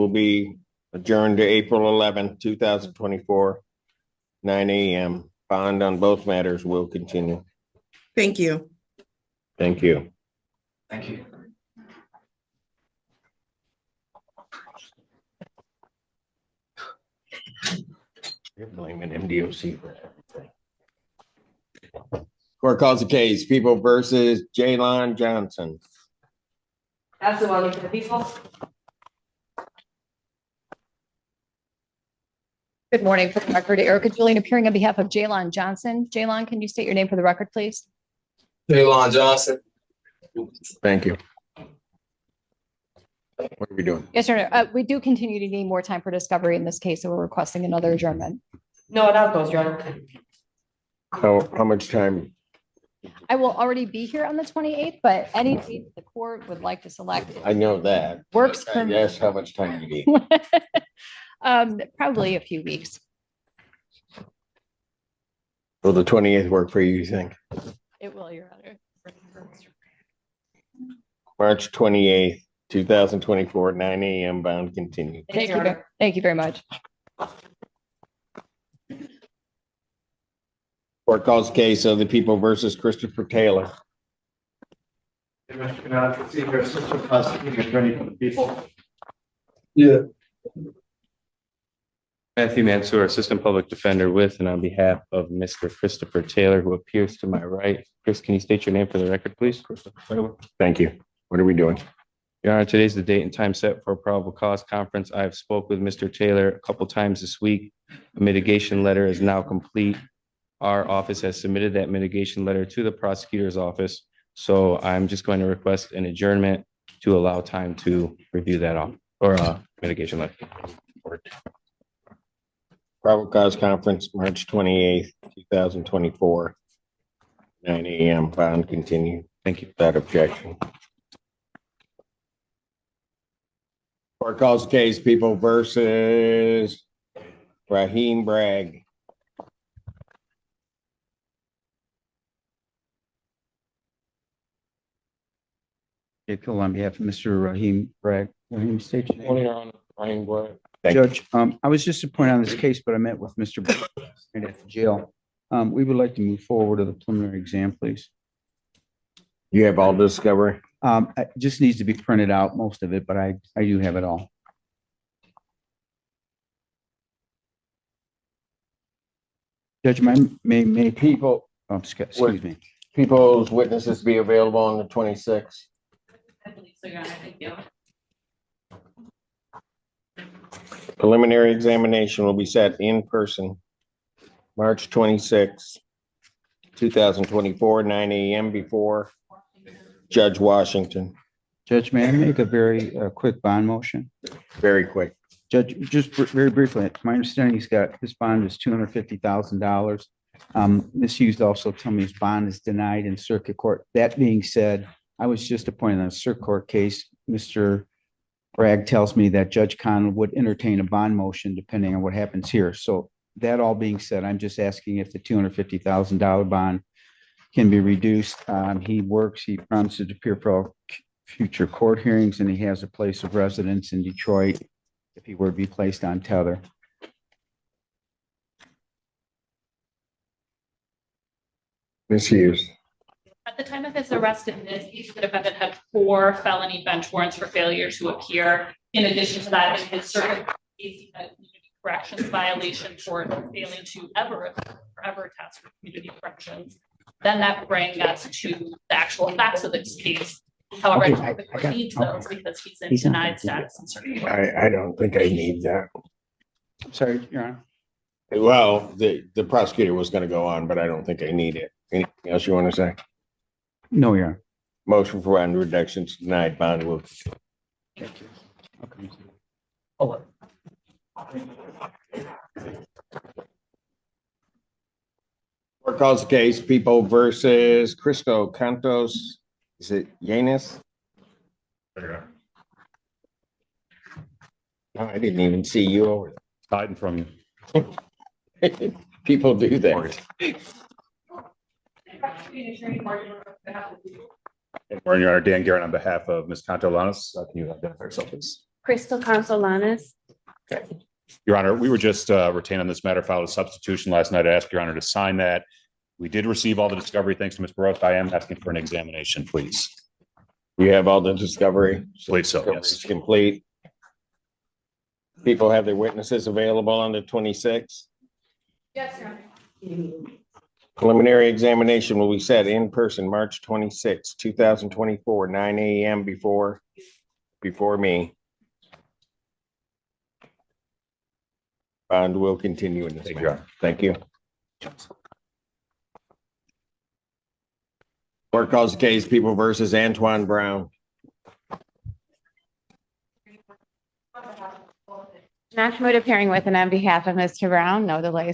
will be adjourned to April 11th, 2024, 9 a.m. Bond on both matters will continue. Thank you. Thank you. Thank you. You're blaming MDOC for everything. Court calls the case, People versus Jayon Johnson. That's the one for the people. Good morning. For the record, Erica Julian appearing on behalf of Jayon Johnson. Jayon, can you state your name for the record, please? Jayon Johnson. Thank you. What are we doing? Yes, sir. We do continue to need more time for discovery in this case, so we're requesting another adjournment. No, that goes, Your Honor. How much time? I will already be here on the 28th, but any date the court would like to select. I know that. Works for me. Yes, how much time you need? Probably a few weeks. Will the 28th work for you think? It will, Your Honor. March 28th, 2024, 9 a.m. Bound continue. Thank you. Thank you very much. Court calls case of the People versus Christopher Taylor. Yeah. Matthew Mansour, Assistant Public Defender with and on behalf of Mr. Christopher Taylor, who appears to my right. Chris, can you state your name for the record, please? Christopher Taylor. Thank you. What are we doing? Your Honor, today's the date and time set for a probable cause conference. I have spoke with Mr. Taylor a couple times this week. A mitigation letter is now complete. Our office has submitted that mitigation letter to the prosecutor's office. So I'm just going to request an adjournment to allow time to review that mitigation letter. Probable cause conference, March 28th, 2024, 9 a.m. Bound continue. Thank you. Without objection. Court calls the case, People versus Raheem Bragg. On behalf of Mr. Raheem Bragg. Raheem, state your name. Your Honor, Raheem Bragg. Judge, I was just appointed on this case, but I met with Mr. Bragg at the jail. We would like to move forward to the preliminary exam, please. You have all discovery? It just needs to be printed out, most of it, but I do have it all. Judge, may people, excuse me. People's witnesses be available on the 26th. I believe so, Your Honor. Thank you. Preliminary examination will be set in person, March 26th, 2024, 9 a.m. before Judge Washington. Judge, may I make a very quick bond motion? Very quick. Judge, just very briefly, my understanding his bond is $250,000. Ms. Hughes also told me his bond is denied in circuit court. That being said, I was just appointed on a circuit court case. Mr. Bragg tells me that Judge Conn would entertain a bond motion depending on what happens here. So that all being said, I'm just asking if the $250,000 bond can be reduced. He promises to appear for all future court hearings, and he has a place of residence in Detroit if he were to be placed on tether. Ms. Hughes. At the time of his arrest in this case, the defendant had 4 felony bench warrants for failure to appear. In addition to that, in his circuit case, he had community corrections violation for failing to ever test for community corrections. Then that brings us to the actual facts of this case. However, I don't think he needs those because he's in denied status in certain courts. I don't think I need that. I'm sorry, Your Honor. Well, the prosecutor was going to go on, but I don't think I need it. Anything else you want to say? No, Your Honor. Motion for bond reductions denied. Bond will. Thank you. Okay. Oh. Court calls the case, People versus Cantos. Is it Yanis? No, I didn't even see you over Hiding from you. there. People do that. Morning, Your Honor. Dan Garrett on behalf of Ms. Cantos. Can you identify yourself, please? Crystal Consolanas. Your Honor, we were just retained on this matter, filed a substitution last night. I asked Your Honor to sign that. We did receive all the discovery. Thanks to Ms. Burrows. I am asking for an examination, please. You have all the discovery. Believe so, Discovery's yes. complete. People have their witnesses available on the 26th. Yes, Your Honor. Preliminary examination will be set in person, March 26, 2024, 9 a.m. before me. Bond will continue in this Thank you, Your manner. Honor. Thank you. Court calls the case People versus Antoine Brown. Mahmoud appearing with and on behalf of Mr. Brown, no delay